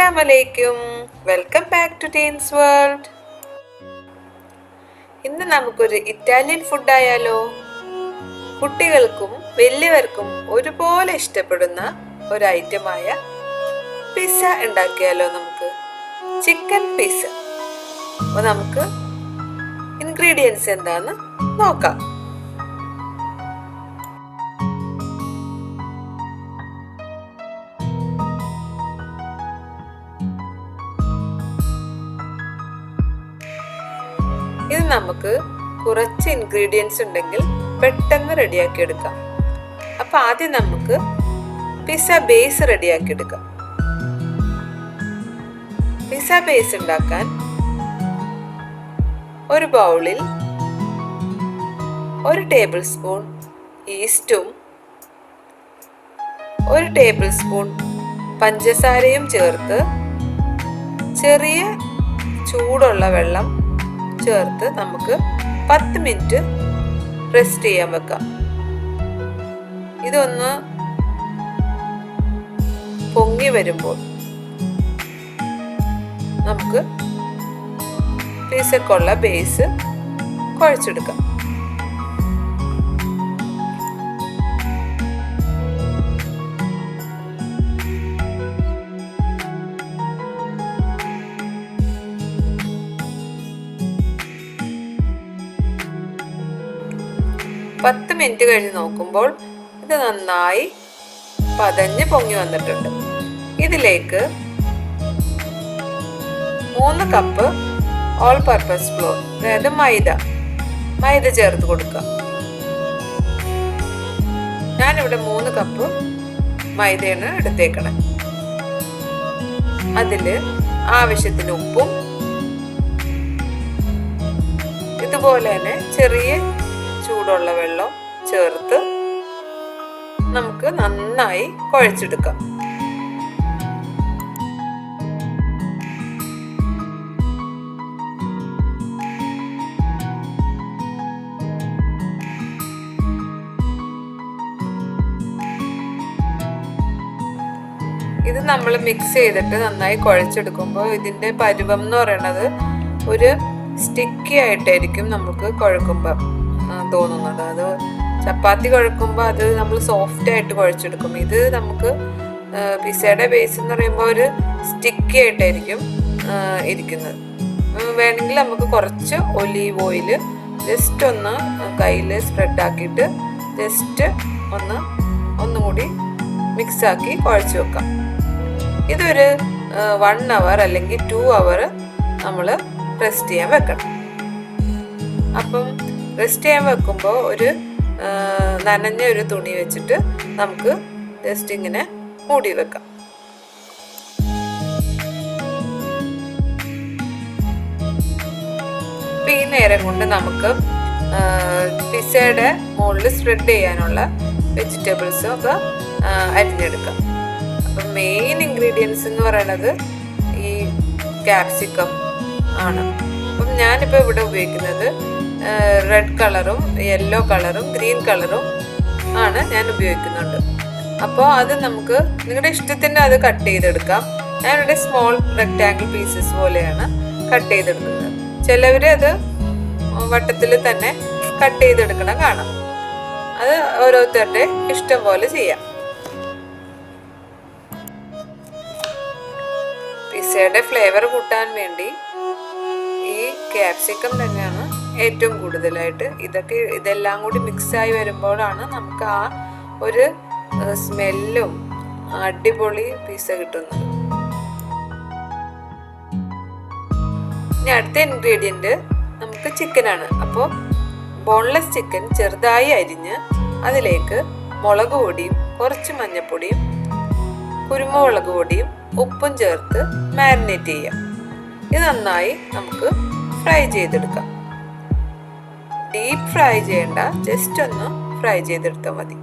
അസ്സലാമലൈക്കും, welcome back to teens world. ഇന്ന് നമുക്കൊരു ഇറ്റാലിയൻ ഫുഡ് ആയാലോ? കുട്ടികൾക്കും വലിയവർക്കും ഒരുപോലെ ഇഷ്ടപ്പെടുന്ന ഒരു ഐറ്റമായ പിസ്സ ഉണ്ടാക്കിയാലോ നമുക്ക്? Chicken pizza. അപ്പോൾ നമുക്ക് ഇൻഗ്രീഡിയൻസ് എന്താന്ന് നോക്കാം. ഇത് നമുക്ക് കുറച്ച് ഇൻഗ്രീഡിയൻസ് ഉണ്ടെങ്കിൽ പെട്ടെന്ന് റെഡിയാക്കി എടുക്കാം. അപ്പോൾ ആദ്യം നമുക്ക് പിസ്സ ബേസ് റെഡിയാക്കി എടുക്കാം. പിസ്സ ബേസ് ഉണ്ടാക്കാൻ ഒരു ബൗളിൽ 1 ടേബിൾ സ്പൂൺ ഈസ്റ്റും 1 ടേബിൾ സ്പൂൺ പഞ്ചസാരയും ചേർത്ത് ചെറിയ ചൂടുള്ള വെള്ളം ചേർത്ത് നമുക്ക് 10 മിനിറ്റ് റെസ്റ്റ് ചെയ്യാൻ വെക്കാം. ഇതൊന്ന് പൊങ്ങി വരുമ്പോൾ നമുക്ക് പിസ്സക്കുള്ള ബേസ് കുഴച്ചെടുക്കാം. പത്ത് മിനിറ്റ് കഴിഞ്ഞ് നോക്കുമ്പോൾ ഇത് നന്നായി പതഞ്ഞ് പൊങ്ങി വന്നിട്ടുണ്ട്. ഇതിലേക്ക് 3 കപ്പ് ഓൾ പർപ്പസ് ഫ്ലോർ, അതായത് മൈദ ചേർത്ത് കൊടുക്കാം. ഞാനിവിടെ 3 കപ്പ് മൈദയാണ് എടുത്തേക്കണേ. അതില് ആവശ്യത്തിന് ഉപ്പും ഇതുപോലെ തന്നെ ചെറിയ ചൂടുള്ള വെള്ളം ചേർത്ത് നമുക്ക് നന്നായി കുഴച്ചെടുക്കാം. ഇത് നമ്മൾ മിക്സ് ചെയ്തിട്ട് നന്നായി കുഴച്ചെടുക്കുമ്പോൾ ഇതിന്റെ പരുവം എന്ന് പറയുന്നത് ഒരു സ്റ്റിക്കി ആയിട്ടായിരിക്കും നമുക്ക് കുഴക്കുമ്പോൾ തോന്നുന്നത്. അത് ചപ്പാത്തി കുഴക്കുമ്പോൾ അത് നമ്മൾ സോഫ്റ്റ് ആയിട്ട് കുഴച്ചെടുക്കും. ഇത് നമുക്ക് പിസ്സയുടെ ബേസ് എന്ന് പറയുമ്പോൾ ഒരു സ്റ്റിക്കി ആയിട്ടായിരിക്കും ഇരിക്കുന്നത്. വേണമെങ്കിൽ നമുക്ക് കുറച്ച് ഒലീവ് ഓയിൽ ജസ്റ്റ് ഒന്ന് കയ്യിൽ സ്പ്രെഡ് ആക്കിയിട്ട് ജസ്റ്റ് ഒന്നുകൂടി മിക്സാക്കി കുഴച്ച് വെക്കാം. ഇതൊരു 1 അവർ അല്ലെങ്കിൽ 2 അവർ നമ്മൾ റെസ്റ്റ് ചെയ്യാൻ വെക്കണം. അപ്പം റെസ്റ്റ് ചെയ്യാൻ വെക്കുമ്പോൾ ഒരു നനഞ്ഞ ഒരു തുണി വെച്ചിട്ട് നമുക്ക് ജസ്റ്റ് ഇങ്ങനെ മൂടി വെക്കാം. ഈ നേരം കൊണ്ട് നമുക്ക് പിസ്സയുടെ മുകളിൽ സ്പ്രെഡ് ചെയ്യാനുള്ള വെജിറ്റബിൾസും ഒക്കെ അരിഞ്ഞെടുക്കാം. അപ്പം മെയിൻ ഇൻഗ്രീഡിയൻസ് എന്ന് പറയുന്നത് ഈ ക്യാപ്സിക്കം ആണ്. അപ്പം ഞാനിപ്പോൾ ഇവിടെ ഉപയോഗിക്കുന്നത് റെഡ് കളറും യെല്ലോ കളറും ഗ്രീൻ കളറും ആണ് ഞാൻ ഉപയോഗിക്കുന്നുണ്ട്. അപ്പോൾ അത് നമുക്ക് നിങ്ങളുടെ ഇഷ്ടത്തിന് അത് കട്ട് ചെയ്തെടുക്കാം. ഞാനിവിടെ സ്മോൾ റെക്റ്റാങ്കിൾ പീസസ് പോലെയാണ് കട്ട് ചെയ്തെടുക്കുന്നത്. ചിലവർ അത് വട്ടത്തിൽ തന്നെ കട്ട് ചെയ്തെടുക്കണം കാണാം. അത് ഓരോരുത്തരുടെ ഇഷ്ടം പോലെ ചെയ്യാം. പിസ്സയുടെ ഫ്ലേവർ കൂട്ടാൻ വേണ്ടി ഈ ക്യാപ്സിക്കം തന്നെയാണ് ഏറ്റവും കൂടുതലായിട്ട്. ഇതെല്ലാം കൂടി മിക്സായി വരുമ്പോഴാണ് നമുക്ക് ആ ഒരു സ്മെല്ലും അടിപൊളി പിസ്സ കിട്ടുന്നത്. ഇനി അടുത്ത ഇൻഗ്രീഡിയൻറ്റ് നമുക്ക് ചിക്കനാണ്. അപ്പോൾ ബോൺലെസ് ചിക്കൻ ചെറുതായി അരിഞ്ഞ് അതിലേക്ക് മുളക് പൊടിയും കുറച്ച് മഞ്ഞൾപ്പൊടിയും കുരുമുളക് പൊടിയും ഉപ്പും ചേർത്ത് മാരിനേറ്റ് ചെയ്യാം. ഇത് നന്നായി നമുക്ക് ഫ്രൈ ചെയ്തെടുക്കാം. ഡീപ്പ് ഫ്രൈ ചെയ്യേണ്ട, ജസ്റ്റ് ഒന്ന് ഫ്രൈ ചെയ്തെടുത്താൽ മതി.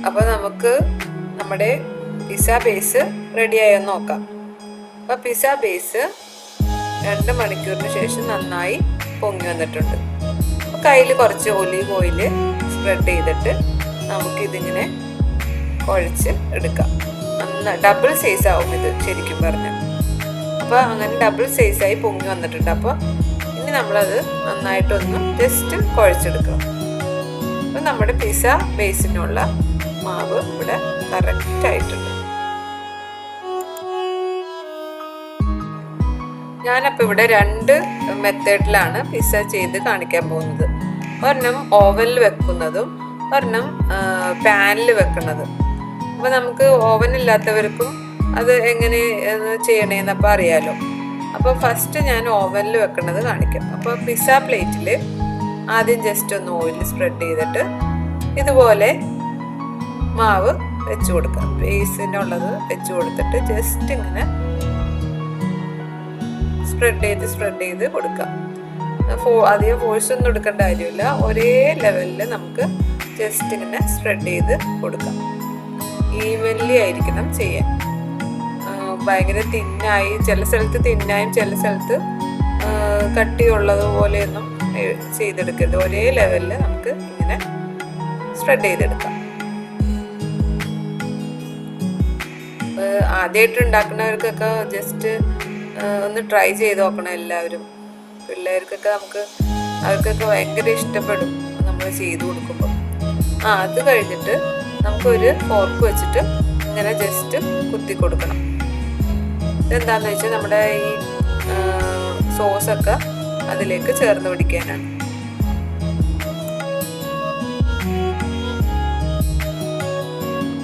അപ്പോൾ നമുക്ക് നമ്മുടെ പിസ്സ ബേസ് റെഡിയായെന്ന് നോക്കാം. അപ്പോൾ പിസ്സ ബേസ് 2 മണിക്കൂറിന് ശേഷം നന്നായി പൊങ്ങി വന്നിട്ടുണ്ട്. കയ്യിൽ കുറച്ച് ഒലീവ് ഓയിൽ സ്പ്രെഡ് ചെയ്തിട്ട് നമുക്കിതിങ്ങനെ കുഴച്ച് എടുക്കാം. ഡബിൾ സൈസ് ആവും ഇത് ശരിക്കും പറഞ്ഞാൽ. അപ്പോൾ അങ്ങനെ ഡബിൾ സൈസായി പൊങ്ങി വന്നിട്ടുണ്ട്. അപ്പോൾ ഇനി നമ്മളത് നന്നായിട്ടൊന്ന് ജസ്റ്റ് കുഴച്ചെടുക്കുക. അപ്പോൾ നമ്മുടെ പിസ്സ ബേസിനുള്ള മാവ് ഇവിടെ കറക്റ്റായിട്ടുണ്ട്. ഞാനപ്പോൾ ഇവിടെ 2 മെത്തേഡിലാണ് പിസ്സ ചെയ്ത് കാണിക്കാൻ പോകുന്നത്. ഒരെണ്ണം ഓവനിൽ വെക്കുന്നതും ഒരെണ്ണം പാനിൽ വെക്കുന്നതും. അപ്പോൾ നമുക്ക് ഓവൻ ഇല്ലാത്തവർക്കും അത് എങ്ങനെ ചെയ്യണേന്നപ്പോൾ അറിയാലോ. അപ്പോൾ ഫസ്റ്റ് ഞാൻ ഓവനിൽ വെക്കുന്നത് കാണിക്കാം. അപ്പോൾ പിസ്സ പ്ലേറ്റിൽ ആദ്യം ജസ്റ്റ് ഒന്ന് ഓയിൽ സ്പ്രെഡ് ചെയ്തിട്ട് ഇതുപോലെ മാവ് വെച്ച് കൊടുക്കാം. ബേസിനുള്ളത് വെച്ച് കൊടുത്തിട്ട് ജസ്റ്റ് ഇങ്ങനെ സ്പ്രെഡ് ചെയ്ത് കൊടുക്കാം. അധികം ഫോഴ്സ് ഒന്നും എടുക്കേണ്ട കാര്യമില്ല. ഒരേ ലെവലിൽ നമുക്ക് ജസ്റ്റ് ഇങ്ങനെ സ്പ്രെഡ് ചെയ്ത് കൊടുക്കാം. ഈവൻലി ആയിരിക്കണം ചെയ്യാൻ. ഭയങ്കര തിന്നായി, ചില സ്ഥലത്ത് തിന്നായും ചില സ്ഥലത്ത് കട്ടിയുള്ളത് പോലെയൊന്നും ചെയ്തെടുക്കരുത്. ഒരേ ലെവലിൽ നമുക്ക് ഇങ്ങനെ സ്പ്രെഡ് ചെയ്തെടുക്കാം. ആദ്യമായിട്ട് ഉണ്ടാക്കുന്നവർക്കൊക്കെ ജസ്റ്റ് ഒന്ന് ട്രൈ ചെയ്ത് നോക്കണം എല്ലാവരും. പിള്ളേർക്കൊക്കെ അവർക്കൊക്കെ ഭയങ്കര ഇഷ്ടപ്പെടും നമ്മൾ ചെയ്ത് കൊടുക്കുമ്പോൾ. അത് കഴിഞ്ഞിട്ട് നമുക്കൊരു ഫോർക്ക് വെച്ചിട്ട് ഇങ്ങനെ ജസ്റ്റ് കുത്തി കൊടുക്കണം. ഇതെന്താണെന്ന് വെച്ചാൽ നമ്മുടെ ഈ സോസൊക്കെ അതിലേക്ക് ചേർന്ന് പിടിക്കാനാണ്.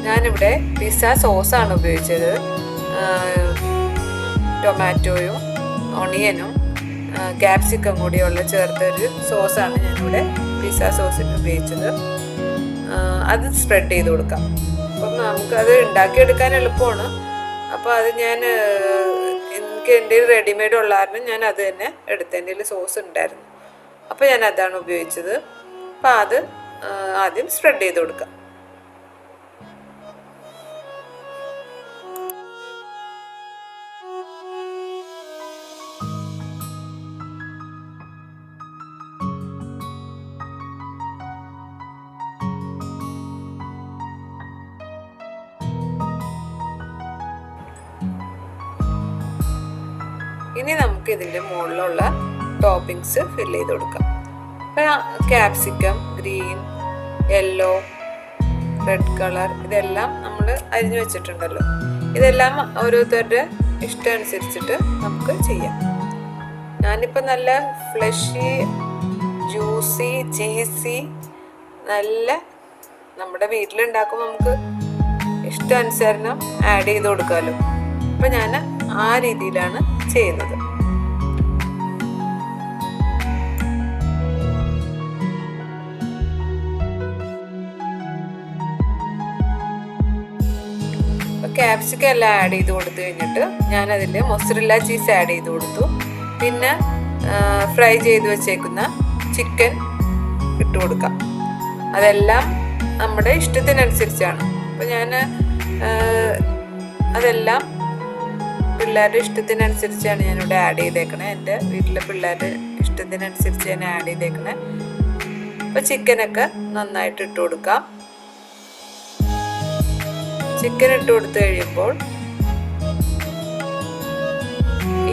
ഞാനിവിടെ പിസ്സ സോസാണ് ഉപയോഗിച്ചത്. ടൊമാറ്റോയും ഒണിയനും ക്യാപ്സിക്കം കൂടിയുള്ള ചേർത്തൊരു സോസാണ് ഞാനിവിടെ പിസ്സ സോസിന് ഉപയോഗിച്ചത്. അത് സ്പ്രെഡ് ചെയ്ത് കൊടുക്കാം. അപ്പം നമുക്കത് ഉണ്ടാക്കിയെടുക്കാൻ എളുപ്പമാണ്. അപ്പോൾ അത് എനിക്ക് എൻ്റെ റെഡിമെയ്ഡ് ഉള്ള കാരണം ഞാൻ അത് തന്നെ എടുത്ത്, എൻ്റെ സോസ് ഉണ്ടായിരുന്നു. അപ്പോൾ ഞാൻ അതാണ് ഉപയോഗിച്ചത്. അപ്പോൾ അത് ആദ്യം സ്പ്രെഡ് ചെയ്ത് കൊടുക്കാം. ഇനി നമുക്ക് ഇതിൻ്റെ മുകളിലുള്ള ടോപ്പിങ്സ് ഫിൽ ചെയ്ത് കൊടുക്കാം. അപ്പം capsicum, green, yellow, red colour ഇതെല്ലാം നമ്മൾ അരിഞ്ഞു വെച്ചിട്ടുണ്ടല്ലോ. ഇതെല്ലാം ഓരോരുത്തരുടെ ഇഷ്ടം അനുസരിച്ചിട്ട് നമുക്ക് ചെയ്യാം. ഞാനിപ്പോൾ നല്ല ഫ്ലഷി, ജ്യൂസി, ചീസി, നല്ല നമ്മുടെ വീട്ടിലുണ്ടാക്കുമ്പോൾ നമുക്ക് ഇഷ്ടാനുസരണം ആഡ് ചെയ്ത് കൊടുക്കാമല്ലോ. അപ്പം ഞാൻ ആ രീതിയിലാണ് ചെയ്യുന്നത്. ക്യാപ്സിക്കം എല്ലാം ആഡ് ചെയ്ത് കൊടുത്തു കഴിഞ്ഞിട്ട് ഞാനതിൽ മൊസറല്ല ചീസ് ആഡ് ചെയ്ത് കൊടുത്തു. പിന്നെ ഫ്രൈ ചെയ്ത് വെച്ചേക്കുന്ന ചിക്കൻ ഇട്ട് കൊടുക്കാം. അതെല്ലാം നമ്മുടെ ഇഷ്ടത്തിനനുസരിച്ചാണ്. അപ്പോൾ ഞാൻ അതെല്ലാം പിള്ളേരുടെ ഇഷ്ടത്തിനനുസരിച്ചാണ് ഞാനിവിടെ ആഡ് ചെയ്തേക്കണേ. എൻ്റെ വീട്ടിലെ പിള്ളേരുടെ ഇഷ്ടത്തിനനുസരിച്ച് ഞാൻ ആഡ് ചെയ്തേക്കണേ. അപ്പോൾ ചിക്കനൊക്കെ നന്നായിട്ട് ഇട്ട് കൊടുക്കാം. ചിക്കൻ ഇട്ട് കൊടുത്തു കഴിയുമ്പോൾ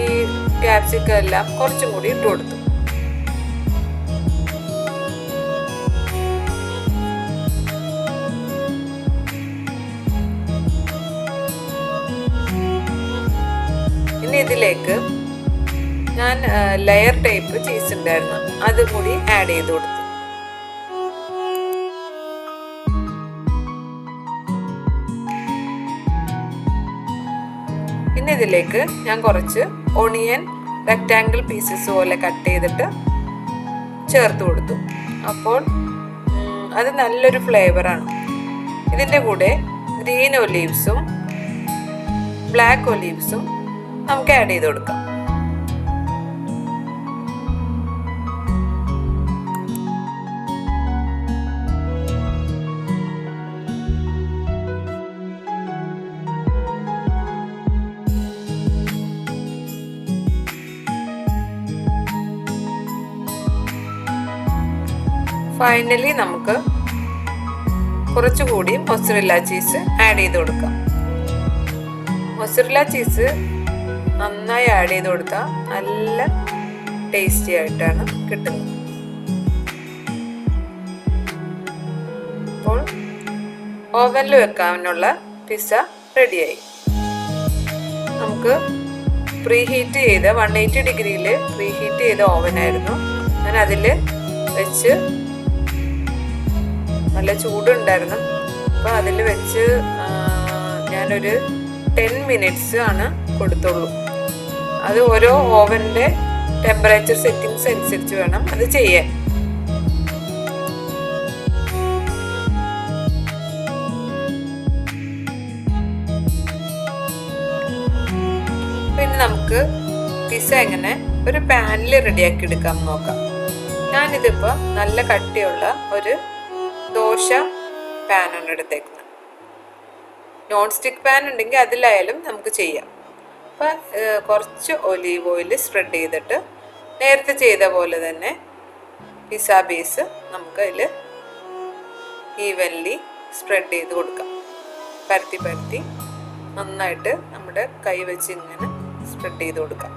ഈ ക്യാപ്സിക്കം എല്ലാം കുറച്ചും കൂടി ഇട്ട് കൊടുത്തു. ഇനി ഇതിലേക്ക് ഞാൻ ലെയർ ടൈപ്പ് ചീസ് ഉണ്ടായിരുന്നു, അതും കൂടി ആഡ് ചെയ്ത് കൊടുത്തു. പിന്നെ ഇതിലേക്ക് ഞാൻ കുറച്ച് ഒണിയൻ റെക്റ്റാങ്കിൾ പീസസ് പോലെ കട്ട് ചെയ്തിട്ട് ചേർത്ത് കൊടുത്തു. അപ്പോൾ അത് നല്ലൊരു ഫ്ലേവറാണ്. ഇതിൻ്റെ കൂടെ ഗ്രീൻ ഒലീവ്സും ബ്ലാക്ക് ഒലീവ്സും നമുക്ക് ആഡ് ചെയ്ത് കൊടുക്കാം. ഫൈനലി നമുക്ക് കുറച്ചുകൂടി മൊസറല്ല ചീസ് ആഡ് ചെയ്ത് കൊടുക്കാം. മൊസറല്ല ചീസ് നന്നായി ആഡ് ചെയ്ത് കൊടുത്താൽ നല്ല ടേസ്റ്റി ആയിട്ടാണ് കിട്ടുന്നത്. അപ്പോൾ ഓവനിൽ വെക്കാനുള്ള പിസ്സ റെഡിയായി. നമുക്ക് പ്രീ ഹീറ്റ് ചെയ്ത 180 ഡിഗ്രിയിൽ പ്രീ ഹീറ്റ് ചെയ്ത ഓവനായിരുന്നു. ഞാൻ അതിൽ വെച്ച് നല്ല ചൂടുണ്ടായിരുന്നു. അപ്പോൾ അതിൽ വെച്ച് ഞാനൊരു 10 മിനിറ്റ്സ് ആണ് കൊടുത്തുള്ളൂ. അത് ഓരോ ഓവൻ്റെ ടെമ്പറേച്ചർ സെറ്റിങ്സ് അനുസരിച്ച് വേണം അത് ചെയ്യാൻ. പിന്നെ നമുക്ക് പിസ്സ എങ്ങനെ ഒരു പാനിൽ റെഡിയാക്കി എടുക്കാം നോക്കാം. ഞാനിതിപ്പോൾ നല്ല കട്ടിയുള്ള ഒരു ദോശ പാനാണ് എടുത്തേക്കുന്നത്. നോൺ സ്റ്റിക്ക് പാൻ ഉണ്ടെങ്കിൽ അതിലായാലും നമുക്ക് ചെയ്യാം. അപ്പം കുറച്ച് ഒലീവ് ഓയിൽ സ്പ്രെഡ് ചെയ്തിട്ട് നേരത്തെ ചെയ്ത പോലെ തന്നെ പിസ്സ ബേസ് നമുക്ക് അതിൽ ഈവൻലി സ്പ്രെഡ് ചെയ്ത് കൊടുക്കാം. പരത്തി പരത്തി നന്നായിട്ട് നമ്മുടെ കൈ വെച്ച് ഇങ്ങനെ സ്പ്രെഡ് ചെയ്ത് കൊടുക്കാം.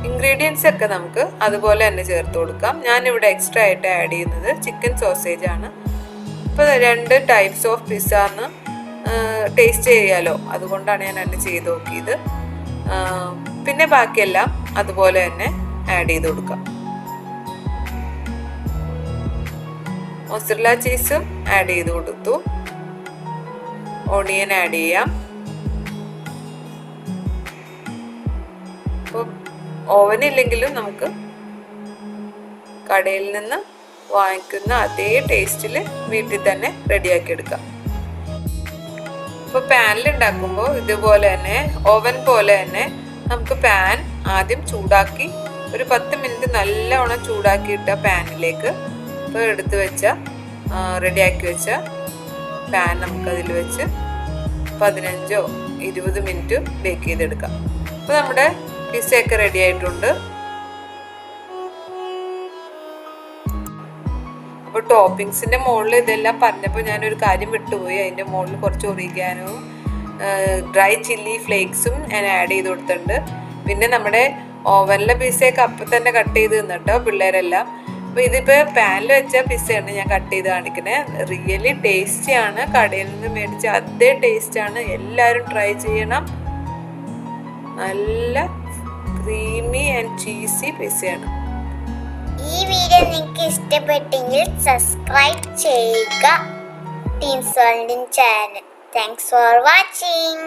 ഇൻഗ്രീഡിയൻസ് ഒക്കെ നമുക്ക് അതുപോലെ തന്നെ ചേർത്ത് കൊടുക്കാം. ഞാനിവിടെ എക്സ്ട്രാ ആയിട്ട് ആഡ് ചെയ്യുന്നത് ചിക്കൻ സോസേജ് ആണ്. ഇപ്പോൾ 2 ടൈപ്സ് ഓഫ് പിസ്സന്ന് ടേസ്റ്റ് ചെയ്യാലോ, അതുകൊണ്ടാണ് ഞാൻ തന്നെ ചെയ്ത് നോക്കിയത്. പിന്നെ ബാക്കിയെല്ലാം അതുപോലെ തന്നെ ആഡ് ചെയ്ത് കൊടുക്കാം. മൊസറല്ല ചീസും ആഡ് ചെയ്ത് കൊടുത്തു. ഓണിയൻ ആഡ് ചെയ്യാം. അപ്പോൾ ഓവനില്ലെങ്കിലും നമുക്ക് കടയിൽ നിന്ന് വാങ്ങിക്കുന്ന അതേ ടേസ്റ്റിൽ വീട്ടിൽ തന്നെ റെഡിയാക്കി എടുക്കാം. ഇപ്പോൾ പാനിൽ ഉണ്ടാക്കുമ്പോൾ ഇതുപോലെ തന്നെ ഓവൻ പോലെ തന്നെ നമുക്ക് പാൻ ആദ്യം ചൂടാക്കി ഒരു 10 മിനിറ്റ് നല്ലവണ്ണം ചൂടാക്കിയിട്ട പാനിലേക്ക് ഇപ്പോൾ എടുത്ത് വെച്ച റെഡിയാക്കി വെച്ച പാൻ നമുക്കതിൽ വെച്ച് 15-20 മിനിറ്റ് ബേക്ക് ചെയ്തെടുക്കാം. അപ്പോൾ നമ്മുടെ പിസ്സയൊക്കെ റെഡി ആയിട്ടുണ്ട്. അപ്പോൾ ടോപ്പിങ്സിൻ്റെ മുകളിൽ ഇതെല്ലാം പറഞ്ഞപ്പോൾ ഞാനൊരു കാര്യം വിട്ടുപോയി. അതിൻ്റെ മുകളിൽ കുറച്ച് ഒറിഗാനോവും ഡ്രൈ ചില്ലി ഫ്ലേക്സും ഞാൻ ആഡ് ചെയ്ത് കൊടുത്തിട്ടുണ്ട്. പിന്നെ നമ്മുടെ ഓവനിലെ പിസ്സയൊക്കെ അപ്പം തന്നെ കട്ട് ചെയ്ത് തന്നിട്ടോ പിള്ളേരെല്ലാം. അപ്പോൾ ഇതിപ്പോൾ പാനിൽ വെച്ച പിസ്സയാണ് ഞാൻ കട്ട് ചെയ്ത് കാണിക്കുന്നത്. റിയലി ടേസ്റ്റിയാണ്. കടയിൽ നിന്ന് മേടിച്ച അതേ ടേസ്റ്റാണ്. എല്ലാവരും ട്രൈ ചെയ്യണം. നല്ല ക്രീമി ആൻഡ് ചീസി പിസ്സയാണ്. ഈ വീഡിയോ നിങ്ങൾക്ക് ഇഷ്ടപ്പെട്ടെങ്കിൽ സബ്സ്ക്രൈബ് ചെയ്യുക ടീംസ് വേൾഡിൻ ചാനൽ. Thanks for watching.